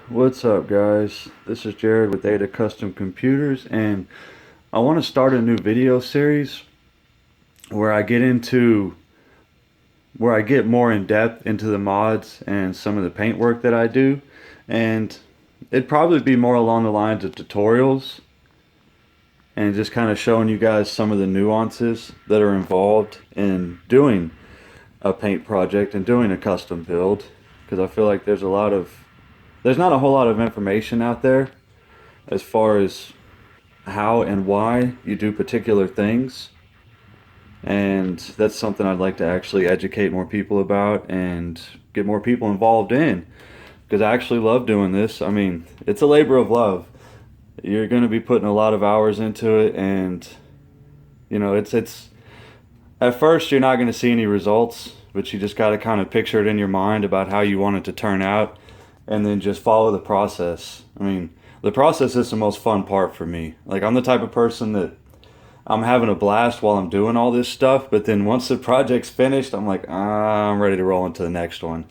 What's up, guys? This is Jared with Ada Custom Computers, and I want to start a new video series where I get more in depth into the mods and some of the paint work that I do, and it'd probably be more along the lines of tutorials and just kind of showing you guys some of the nuances that are involved in doing a paint project and doing a custom build, because I feel like there's not a whole lot of information out there as far as how and why you do particular things. And that's something I'd like to actually educate more people about and get more people involved in, because I actually love doing this. I mean, it's a labor of love. You're going to be putting a lot of hours into it, and it's at first you're not going to see any results, but you just got to kind of picture it in your mind about how you want it to turn out, and then just follow the process. I mean, the process is the most fun part for me. Like, I'm the type of person that I'm having a blast while I'm doing all this stuff, but then once the project's finished, I'm like, I'm ready to roll into the next one.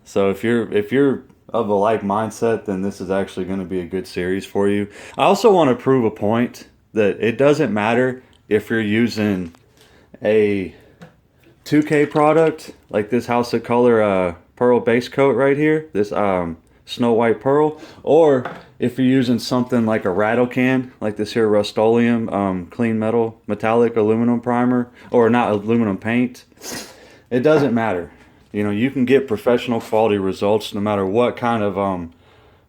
So if you're of a like mindset, then this is actually going to be a good series for you. I also want to prove a point that it doesn't matter if you're using a 2K product like this House of Color pearl base coat right here, this Snow White Pearl, or if you're using something like a rattle can, like this here Rust-Oleum clean metal metallic aluminum primer, or not aluminum paint. It doesn't matter. You can get professional quality results no matter what kind of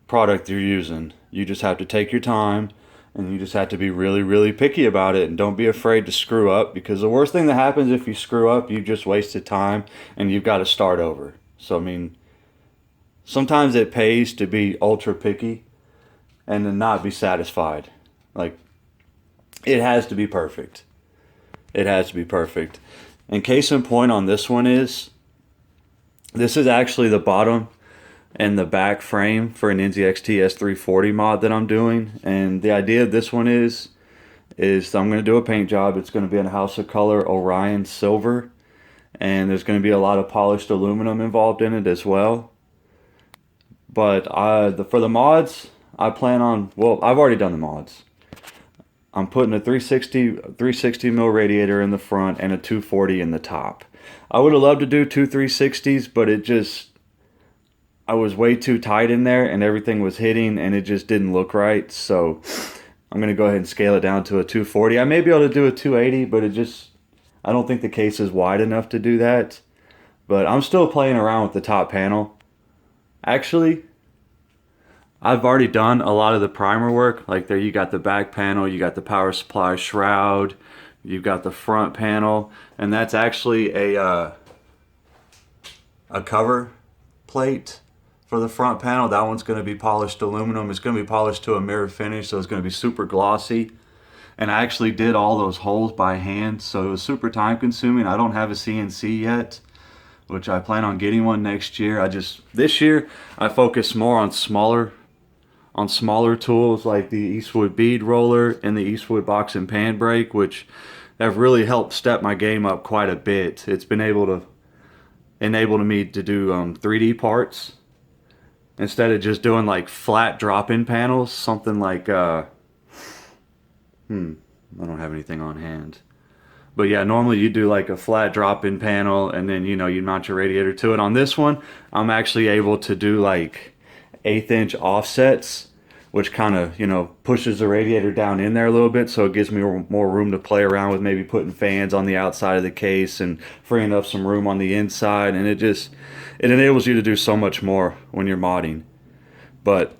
product you're using. You just have to take your time, and you just have to be really, really picky about it, and don't be afraid to screw up, because the worst thing that happens if you screw up, you just wasted time and you've got to start over. So, I mean, sometimes it pays to be ultra picky and to not be satisfied. Like, it has to be perfect. It has to be perfect. And case in point on this one is, this is actually the bottom and the back frame for an NZXT S340 mod that I'm doing. And the idea of this one is I'm going to do a paint job. It's going to be in a House of Color Orion Silver. And there's going to be a lot of polished aluminum involved in it as well. But for the mods, I plan on, well, I've already done the mods. I'm putting a 360 mil radiator in the front and a 240 in the top. I would have loved to do two 360s, but I was way too tight in there and everything was hitting and it just didn't look right. So I'm going to go ahead and scale it down to a 240. I may be able to do a 280, but I don't think the case is wide enough to do that. But I'm still playing around with the top panel. Actually, I've already done a lot of the primer work. Like, there you got the back panel, you got the power supply shroud, you've got the front panel, and that's actually a cover plate for the front panel. That one's going to be polished aluminum. It's going to be polished to a mirror finish, so it's going to be super glossy. And I actually did all those holes by hand, so it was super time consuming. I don't have a CNC yet, which I plan on getting one next year. This year I focus more on smaller tools like the Eastwood bead roller and the Eastwood box and pan brake, which have really helped step my game up quite a bit. It's been able to enable me to do 3D parts instead of just doing like flat drop-in panels, something like I don't have anything on hand. But yeah, normally you do like a flat drop-in panel and then you mount your radiator to it. On this one, I'm actually able to do like 1/8 inch offsets, which kind of pushes the radiator down in there a little bit, so it gives me more room to play around with, maybe putting fans on the outside of the case and freeing up some room on the inside. And it enables you to do so much more when you're modding. But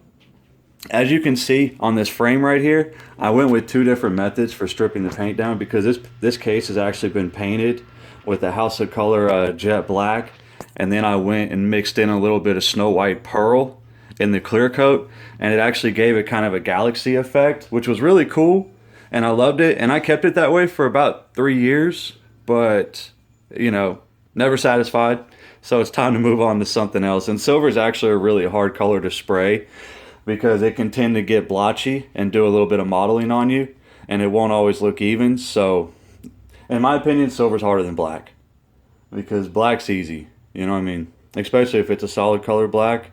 as you can see on this frame right here, I went with two different methods for stripping the paint down, because this case has actually been painted with the House of Color jet black, and then I went and mixed in a little bit of Snow White Pearl in the clear coat, and it actually gave it kind of a galaxy effect, which was really cool, and I loved it. And I kept it that way for about 3 years, but never satisfied, so it's time to move on to something else. And silver is actually a really hard color to spray, because it can tend to get blotchy and do a little bit of modeling on you, and it won't always look even. So in my opinion, silver's harder than black, because black's easy, you know what I mean? Especially if it's a solid color black.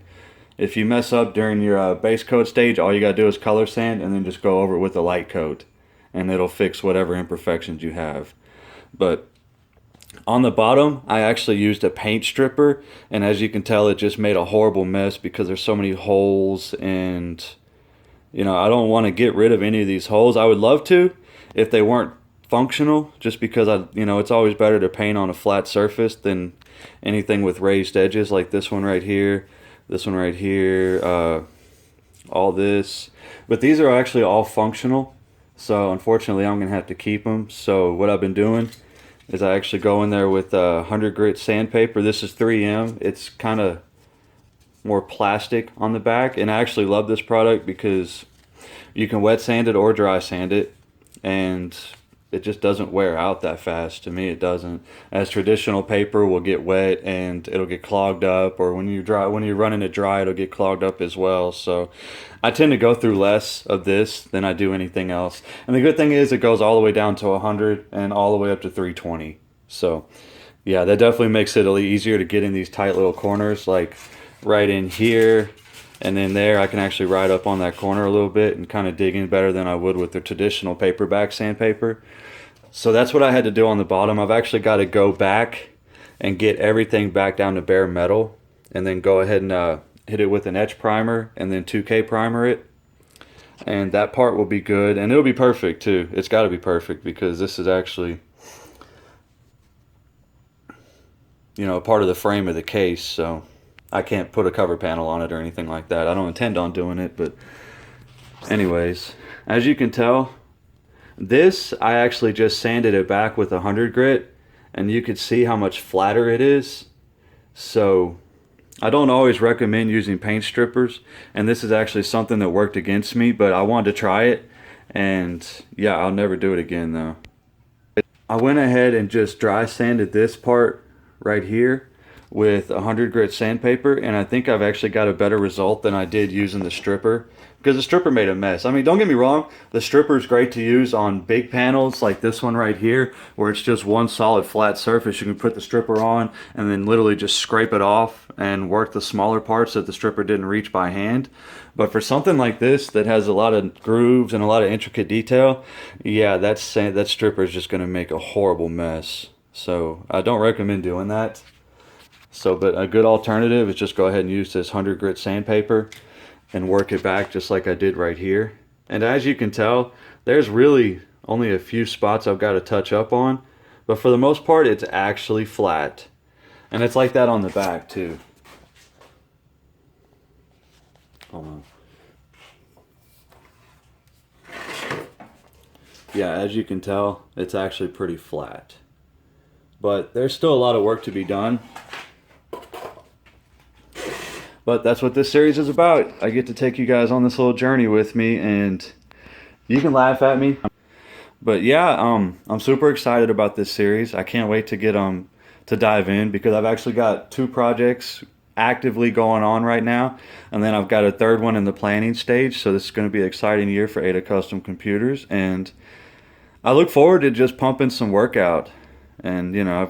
If you mess up during your base coat stage, all you gotta do is color sand and then just go over it with a light coat, and it'll fix whatever imperfections you have. But on the bottom, I actually used a paint stripper, and as you can tell, it just made a horrible mess because there's so many holes, and I don't want to get rid of any of these holes. I would love to if they weren't functional, just because it's always better to paint on a flat surface than anything with raised edges, like this one right here, all this. But these are actually all functional, so unfortunately I'm gonna have to keep them. So what I've been doing is I actually go in there with 100 grit sandpaper. This is 3M. It's kind of more plastic on the back, and I actually love this product because you can wet sand it or dry sand it, and it just doesn't wear out that fast. To me, it doesn't. As traditional paper will get wet and it'll get clogged up, or when you're running it dry, it'll get clogged up as well. So I tend to go through less of this than I do anything else. And the good thing is it goes all the way down to 100 and all the way up to 320. So yeah, that definitely makes it a little easier to get in these tight little corners, like right in here. And then there, I can actually ride up on that corner a little bit and kind of dig in better than I would with the traditional paperback sandpaper. So that's what I had to do on the bottom. I've actually got to go back and get everything back down to bare metal, and then go ahead and hit it with an etch primer and then 2K primer it. And that part will be good, and it'll be perfect too. It's got to be perfect because this is actually, a part of the frame of the case, so I can't put a cover panel on it or anything like that. I don't intend on doing it, but anyways, as you can tell, this, I actually just sanded it back with 100 grit, and you could see how much flatter it is. So I don't always recommend using paint strippers, and this is actually something that worked against me, but I wanted to try it, and yeah, I'll never do it again though. I went ahead and just dry sanded this part right here with 100 grit sandpaper, and I think I've actually got a better result than I did using the stripper, because the stripper made a mess. I mean, don't get me wrong, the stripper is great to use on big panels like this one right here, where it's just one solid flat surface. You can put the stripper on and then literally just scrape it off and work the smaller parts that the stripper didn't reach by hand. But for something like this that has a lot of grooves and a lot of intricate detail, yeah, that stripper is just going to make a horrible mess. So I don't recommend doing that. So, but a good alternative is just go ahead and use this 100 grit sandpaper and work it back just like I did right here. And as you can tell, there's really only a few spots I've got to touch up on, but for the most part, it's actually flat. And it's like that on the back too. Hold on. Yeah, as you can tell, it's actually pretty flat. But there's still a lot of work to be done. But that's what this series is about. I get to take you guys on this little journey with me, and you can laugh at me. But yeah, I'm super excited about this series. I can't wait to get to dive in, because I've actually got 2 projects actively going on right now, and then I've got a 3rd one in the planning stage. So this is going to be an exciting year for Ada Custom Computers, and I look forward to just pumping some work out. And I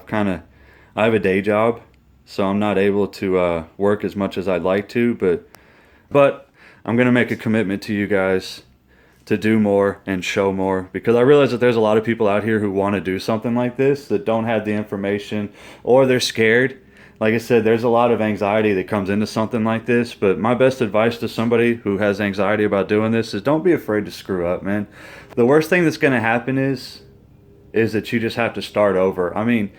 have a day job, so I'm not able to work as much as I'd like to, but I'm going to make a commitment to you guys to do more and show more, because I realize that there's a lot of people out here who want to do something like this that don't have the information, or they're scared. Like I said, there's a lot of anxiety that comes into something like this, but my best advice to somebody who has anxiety about doing this is don't be afraid to screw up, man. The worst thing that's going to happen is that you just have to start over. I mean,